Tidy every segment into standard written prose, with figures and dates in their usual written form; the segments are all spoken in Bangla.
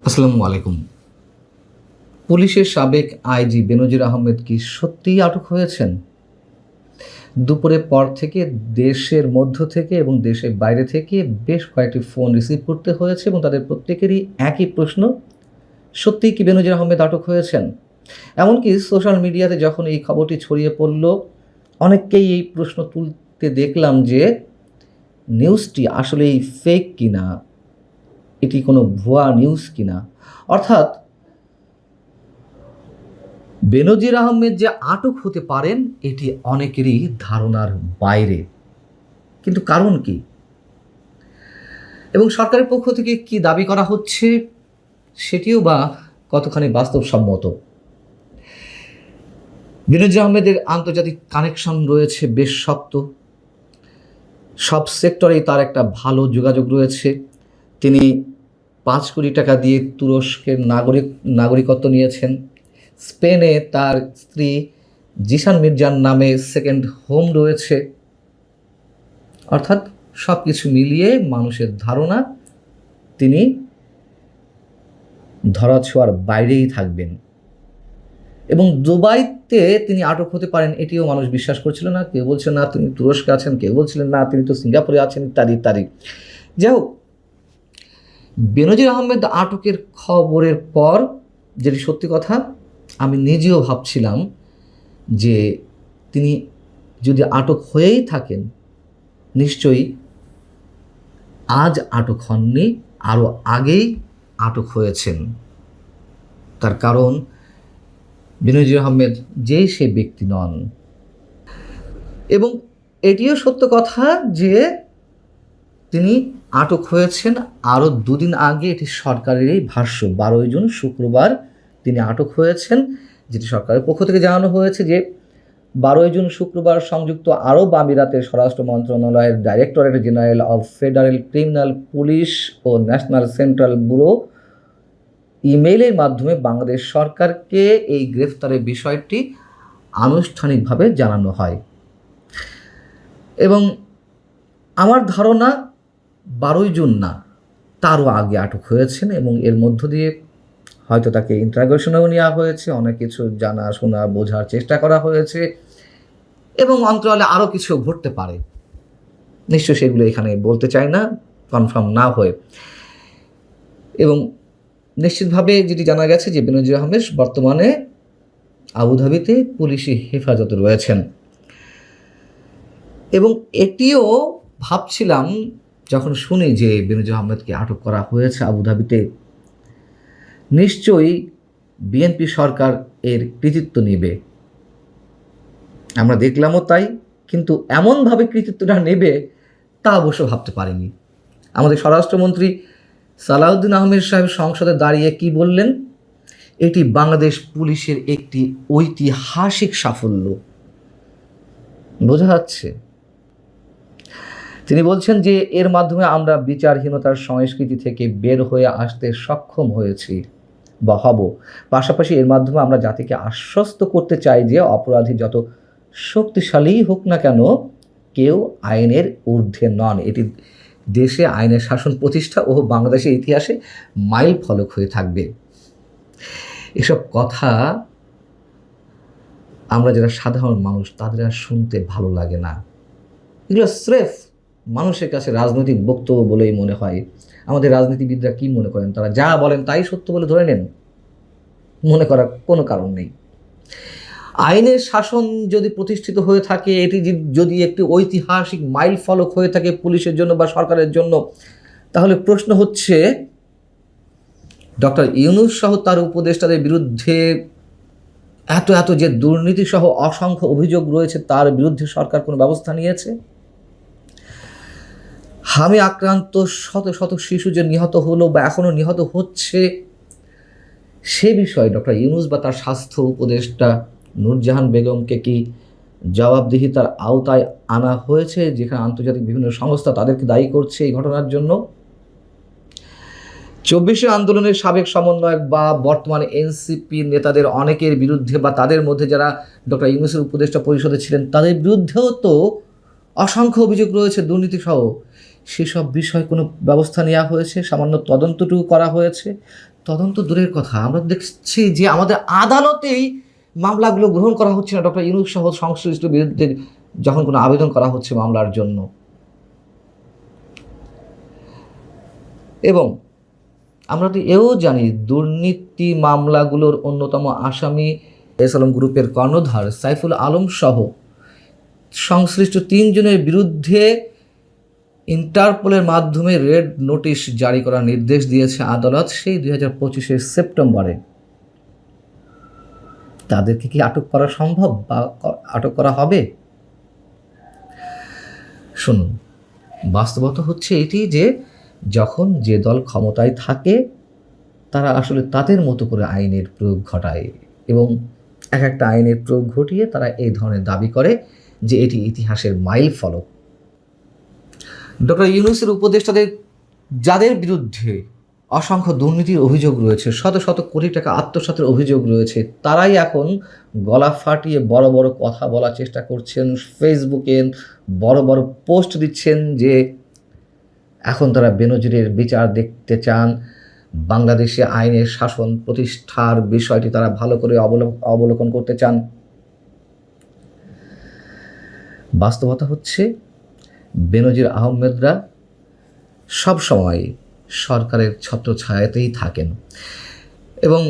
আসসালামু আলাইকুম। পুলিশের সাবেক আইজি বেনজির আহমেদ কি সত্যিই আটক হয়েছেন? দুপুরের পর থেকে দেশের মধ্য থেকে এবং দেশের বাইরে থেকে বেশ কয়েকটি ফোন রিসিভ করতে হয়েছে এবং তাদের প্রত্যেকেরই একই প্রশ্ন, সত্যিই কি বেনজির আহমেদ আটক হয়েছেন? এমনকি সোশ্যাল মিডিয়াতে যখন এই খবরটি ছড়িয়ে পড়ল, অনেককেই এই প্রশ্ন তুলতে দেখলাম যে নিউজটি আসলেই ফেক কিনা, এটি কোনো ভুয়া নিউজ কিনা। অর্থাৎ বেনজির আহমেদ যে আটক হতে পারেন এটি অনেকেরই ধারণার বাইরে। কিন্তু কারণ কি? এবং সরকারের পক্ষ থেকে কি দাবি করা হচ্ছে সেটিও বা কতখানি বাস্তবসম্মত? বেনজির আহমেদের আন্তর্জাতিক কানেকশন রয়েছে বেশ শক্ত, সব সেক্টরেই তার একটা ভালো যোগাযোগ রয়েছে। তিনি 5 কোটি টাকা দিয়ে তুরস্কের নাগরিকত্ব নিয়েছেন। স্পেনে তার স্ত্রী জিসান মির্জার নামে সেকেন্ড হোম রয়েছে। অর্থাৎ সব কিছু মিলিয়ে মানুষের ধারণা তিনি ধরাছোঁয়ার বাইরেই থাকবেন। এবং দুবাইতে তিনি আটক হতে পারেন এটিও মানুষ বিশ্বাস করছিল না। কেউ বলছে না তিনি তুরস্কে আছেন, কেউ বলছিলেন না তিনি তো সিঙ্গাপুরে আছেন, ইত্যাদি ইত্যাদি। যাই হোক, বেনজির আহমেদ আটকের খবরের পর যেটি সত্যি কথা, আমি নিজেও ভাবছিলাম যে তিনি যদি আটক হয়েই থাকেন নিশ্চয়ই আজ আটক হননি, আরও আগেই আটক হয়েছেন। তার কারণ বেনজির আহমেদ যেই সে ব্যক্তি নন। এবং এটিও সত্য কথা যে তিনি আটক হয়েছেন আরও 2 দিন আগে, এটি সরকারেরই ভাষ্য। 12 জুন শুক্রবার তিনি আটক হয়েছেন, যেটি সরকারের পক্ষ থেকে জানানো হয়েছে যে 12 জুন শুক্রবার সংযুক্ত আরব আমিরাতের স্বরাষ্ট্র মন্ত্রণালয়ের directorate general of federal criminal police ও ন্যাশনাল সেন্ট্রাল ব্যুরো ইমেইলের মাধ্যমে বাংলাদেশ সরকারকে এই গ্রেফতারের বিষয়টি আনুষ্ঠানিকভাবে জানানো হয়। এবং আমার ধারণা 12 জুন না, তারও আগে আটক হয়েছেন এবং এর মধ্য দিয়ে হয়তো তাকে ইন্টারোগেশনেও নেওয়া হয়েছে, অনেক কিছু জানা শোনা বোঝার চেষ্টা করা হয়েছে এবং অন্তরালে আরও কিছু ঘটতে পারে। নিশ্চয় সেগুলো এখানে বলতে চাই না কনফার্ম না হয়ে। এবং নিশ্চিতভাবে যেটি জানা গেছে যে বেনজির আহমেদ বর্তমানে আবুধাবিতে পুলিশি হেফাজতে রয়েছেন। এবং এটিও ভাবছিলাম যখন শুনি যে বেনজির আহমেদকে আটক করা হয়েছে আবুধাবিতে, নিশ্চয়ই বিএনপি সরকার এর কৃতিত্ব নেবে। আমরা দেখলামও তাই, কিন্তু এমনভাবে কৃতিত্বটা নেবে তা অবশ্য ভাবতে পারিনি। আমাদের স্বরাষ্ট্রমন্ত্রী সালাউদ্দিন আহমেদ সাহেব সংসদে দাঁড়িয়ে কি বললেন? এটি বাংলাদেশ পুলিশের একটি ঐতিহাসিক সাফল্য। বোঝা যাচ্ছে তিনি বলছেন যে এর মাধ্যমে আমরা বিচারহীনতার সংস্কৃতি থেকে বের হয়ে আসতে সক্ষম হয়েছি বা হব। পাশাপাশি এর মাধ্যমে আমরা জাতিকে আশ্বস্ত করতে চাই যে অপরাধী যত শক্তিশালী হোক না কেন, কেউ আইনের ঊর্ধ্বে নন। এটি দেশে আইনের শাসন প্রতিষ্ঠা ও বাংলাদেশের ইতিহাসে মাইল ফলক হয়ে থাকবে। এসব কথা আমরা যারা সাধারণ মানুষ তাদের আর শুনতে ভালো লাগে না। এগুলো স্রেফ মানুষের কাছে রাজনৈতিক বক্তব্য বলেই মনে হয়। আমাদের রাজনীতিবিদরা কি মনে করেন? তারা যা বলেন তাই সত্য বলে ধরে নেন, মনে করার কোনো কারণ নেই। আইনের শাসন যদি প্রতিষ্ঠিত হয়ে থাকে, এটি যদি একটি ঐতিহাসিক মাইল ফলক হয়ে থাকে পুলিশের জন্য বা সরকারের জন্য, তাহলে প্রশ্ন হচ্ছে ডক্টর ইউনূস সহ তার উপদেষ্টাদের বিরুদ্ধে এত এত যে দুর্নীতি সহ অসংখ্য অভিযোগ রয়েছে, তার বিরুদ্ধে সরকার কোনো ব্যবস্থা নিয়েছে? হামে আক্রান্ত শত শত শিশু যে নিহত হলো বা এখনও নিহত হচ্ছে, সে বিষয়ে ডক্টর ইউনূস বা তার স্বাস্থ্য উপদেষ্টা নূরজাহান বেগমকে কি জবাবদিহিতার আওতায় আনা হয়েছে, যেখানে আন্তর্জাতিক বিভিন্ন সংস্থা তাদেরকে দায়ী করছে এই ঘটনার জন্য? 24শে আন্দোলনের সাবেক সমন্বয়ক বা বর্তমানে এনসিপি নেতাদের অনেকের বিরুদ্ধে বা তাদের মধ্যে যারা ডক্টর ইউনূসের উপদেষ্টা পরিষদে ছিলেন তাদের বিরুদ্ধেও তো অসংখ্য অভিযোগ রয়েছে দুর্নীতিসহ। সেসব বিষয়ে কোনো ব্যবস্থা নেওয়া হয়েছে? সামান্য তদন্তটুকু করা হয়েছে? তদন্ত দূরের কথা, আমরা দেখছি যে আমাদের আদালতেই মামলাগুলো গ্রহণ করা হচ্ছে না ডক্টর ইউনূস সহ সংশ্লিষ্ট বিরুদ্ধে যখন কোনো আবেদন করা হচ্ছে মামলার জন্য। এবং আমরা তো এও জানি দুর্নীতি মামলাগুলোর অন্যতম আসামি এস আলম গ্রুপের কর্ণধার সাইফুল আলম সহ সংশ্লিষ্ট 3 জনের বিরুদ্ধে ইন্টারপোলের মাধ্যমে রেড নোটিশ জারি করার নির্দেশ দিয়েছে আদালত সেই 2025 সেপ্টেম্বরে। তাদেরকে কি আটক করা সম্ভব বা আটক করা হবে? শুনুন, বাস্তবতা হচ্ছে এটি যে যখন যে দল ক্ষমতায় থাকে তারা আসলে তাদের মতো করে আইনের প্রয়োগ ঘটায় এবং এক একটা আইনের প্রয়োগ ঘটিয়ে তারা এই ধরনের দাবি করে যে এটি ইতিহাসের মাইল ফলক। ডক্টর ইউনূসের উপদেষ্টাদের যাদের বিরুদ্ধে অসংখ্য দুর্নীতির অভিযোগ রয়েছে, শত শত কোটি টাকা আত্মসাতের অভিযোগ রয়েছে, তারাই এখন গলা ফাটিয়ে বড় বড় কথা বলার চেষ্টা করছেন, ফেসবুকে বড় বড় পোস্ট দিচ্ছেন যে এখন তারা বেনজিরের বিচার দেখতে চান, বাংলাদেশে আইনের শাসন প্রতিষ্ঠার বিষয়টি তারা ভালো করে অবলোকন করতে চান। বাস্তবতা হচ্ছে বেনজির আহমেদরা সবসময় সরকারের ছত্রছায়াতেই থাকেন এবং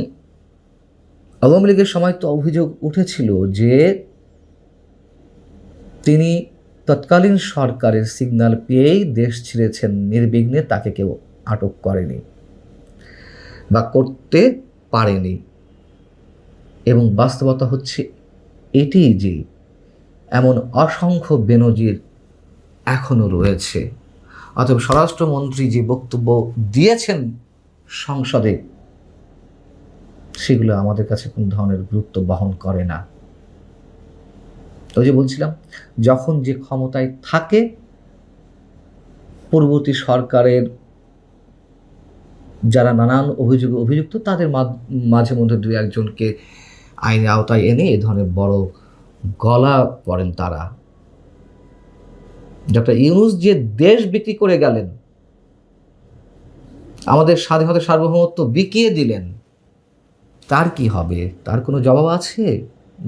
আওয়ামী লীগের সময় তো অভিযোগ উঠেছিল যে তিনি তৎকালীন সরকারের সিগন্যাল পেয়েই দেশ ছেড়েছেন নির্বিঘ্নে, তাকে কেউ আটক করেনি বা করতে পারেনি। এবং বাস্তবতা হচ্ছে এটি যে এমন অসংখ্য বেনজির এখনও রয়েছে। অতএব স্বরাষ্ট্রমন্ত্রী যে বক্তব্য দিয়েছেন সংসদে সেগুলো আমাদের কাছে কোনো ধরনের গুরুত্ব বহন করে না। ওই যে বলছিলাম, যখন যে ক্ষমতায় থাকে পূর্ববর্তী সরকারের যারা নানান অভিযোগে অভিযুক্ত তাদের মাঝে মধ্যে 2-1জনকে আইনের আওতায় এনে এ ধরনের বড় গলা পড়েন তারা। ডক্টর ইউনূস যে দেশ বিক্রি করে গেলেন, আমাদের স্বাধীনতা সার্বভৌমত্ব বিকিয়ে দিলেন, তার কি হবে? তার কোনো জবাব আছে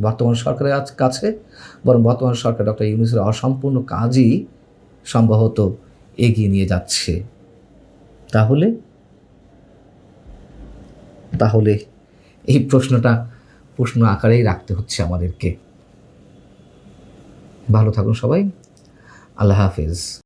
বর্তমান সরকারের কাছে? বরং বর্তমান সরকার ডক্টর ইউনূসের অসম্পূর্ণ কাজই সম্ভবত এগিয়ে নিয়ে যাচ্ছে। তাহলে এই প্রশ্ন আকারেই রাখতে হচ্ছে আমাদেরকে। ভালো থাকুন সবাই, আল্লাহ হাফেজ।